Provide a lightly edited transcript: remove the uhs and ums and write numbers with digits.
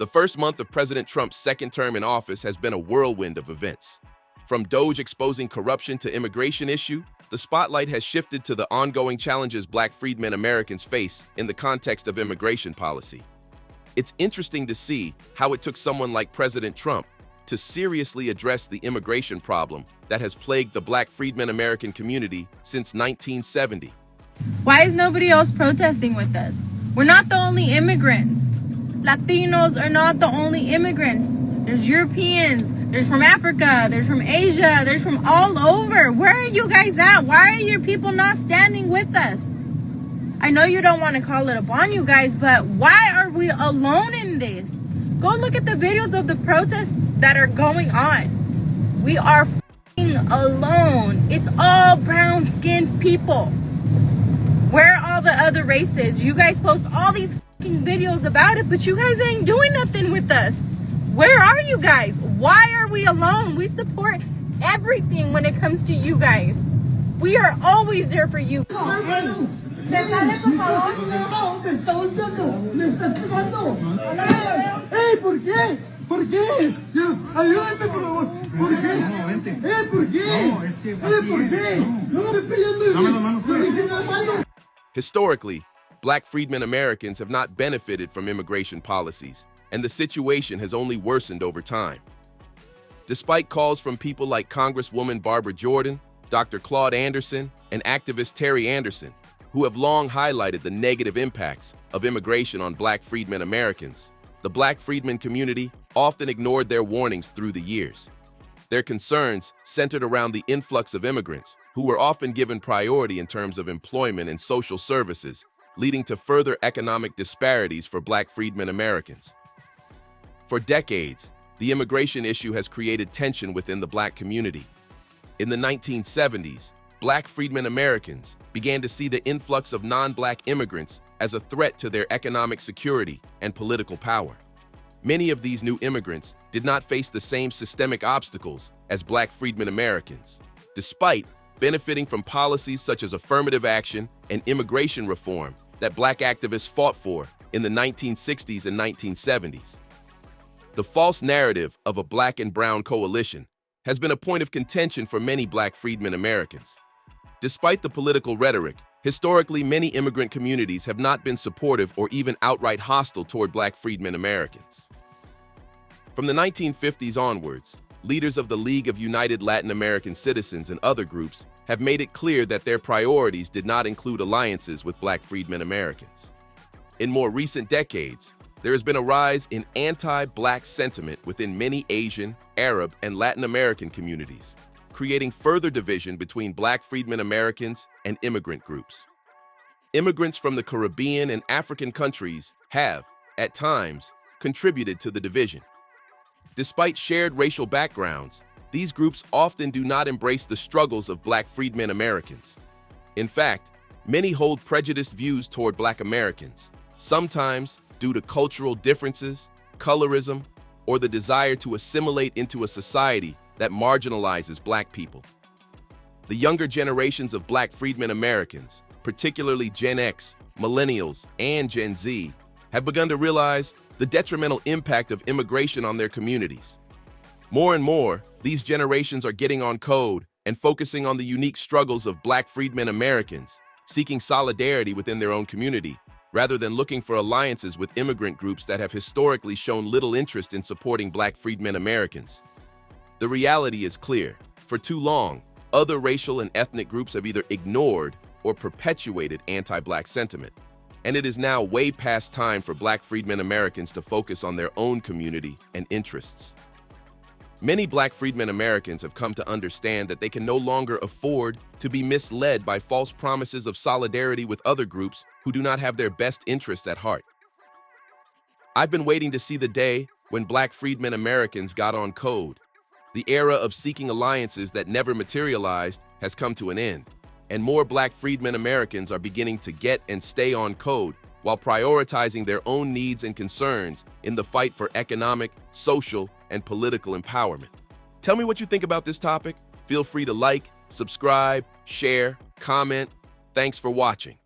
The first month of President Trump's second term in office has been a whirlwind of events. From DOGE exposing corruption to immigration issue, the spotlight has shifted to the ongoing challenges Black freedmen Americans face in the context of immigration policy. It's interesting to see how it took someone like President Trump to seriously address the immigration problem that has plagued the Black freedmen American community since 1970. Why is nobody else protesting with us? We're not the only immigrants. Latinos are not the only immigrants. There's Europeans, there's from Africa, there's from Asia, there's from all over. Where are you guys at? Why are your people not standing with us? I know you don't want to call it upon you guys, but why are we alone in this? Go look at the videos of the protests that are going on. We are f***ing alone. It's all brown-skinned people. Where are all the other races? You guys post all these f***ing videos about it, but you guys ain't doing nothing with us. Where are you guys? Why are we alone? We support everything when it comes to you guys. We are always there for you. ¡Ey! ¿Por qué? ¿Por qué? Ayúdenme, por favor. ¿Por qué? ¿Por qué? No, es que ¿Por qué? No me estoy yendo. Historically, Black freedmen Americans have not benefited from immigration policies, and the situation has only worsened over time. Despite calls from people like Congresswoman Barbara Jordan, Dr. Claude Anderson, and activist Terry Anderson, who have long highlighted the negative impacts of immigration on Black freedmen Americans, the Black freedmen community often ignored their warnings through the years. Their concerns centered around the influx of immigrants, who were often given priority in terms of employment and social services, leading to further economic disparities for Black freedmen Americans. For decades, the immigration issue has created tension within the Black community. In the 1970s, Black freedmen Americans began to see the influx of non-Black immigrants as a threat to their economic security and political power. Many of these new immigrants did not face the same systemic obstacles as Black freedmen Americans, despite benefiting from policies such as affirmative action and immigration reform that Black activists fought for in the 1960s and 1970s. The false narrative of a Black and brown coalition has been a point of contention for many Black freedmen Americans. Despite the political rhetoric, historically many immigrant communities have not been supportive or even outright hostile toward Black freedmen Americans. From the 1950s onwards, leaders of the League of United Latin American Citizens and other groups have made it clear that their priorities did not include alliances with Black freedmen Americans. In more recent decades, there has been a rise in anti-Black sentiment within many Asian, Arab, and Latin American communities, creating further division between Black freedmen Americans and immigrant groups. Immigrants from the Caribbean and African countries have, at times, contributed to the division. Despite shared racial backgrounds, these groups often do not embrace the struggles of Black freedmen Americans. In fact, many hold prejudiced views toward Black Americans, sometimes due to cultural differences, colorism, or the desire to assimilate into a society that marginalizes Black people. The younger generations of Black freedmen Americans, particularly Gen X, Millennials, and Gen Z, have begun to realize the detrimental impact of immigration on their communities. More and more, these generations are getting on code and focusing on the unique struggles of Black freedmen Americans, seeking solidarity within their own community, rather than looking for alliances with immigrant groups that have historically shown little interest in supporting Black freedmen Americans. The reality is clear. For too long, other racial and ethnic groups have either ignored or perpetuated anti-Black sentiment, and it is now way past time for Black freedmen Americans to focus on their own community and interests. Many Black freedmen Americans have come to understand that they can no longer afford to be misled by false promises of solidarity with other groups who do not have their best interests at heart. I've been waiting to see the day when Black freedmen Americans got on code. The era of seeking alliances that never materialized has come to an end, and more Black freedmen Americans are beginning to get and stay on code while prioritizing their own needs and concerns in the fight for economic, social, and political empowerment. Tell me what you think about this topic. Feel free to like, subscribe, share, comment. Thanks for watching.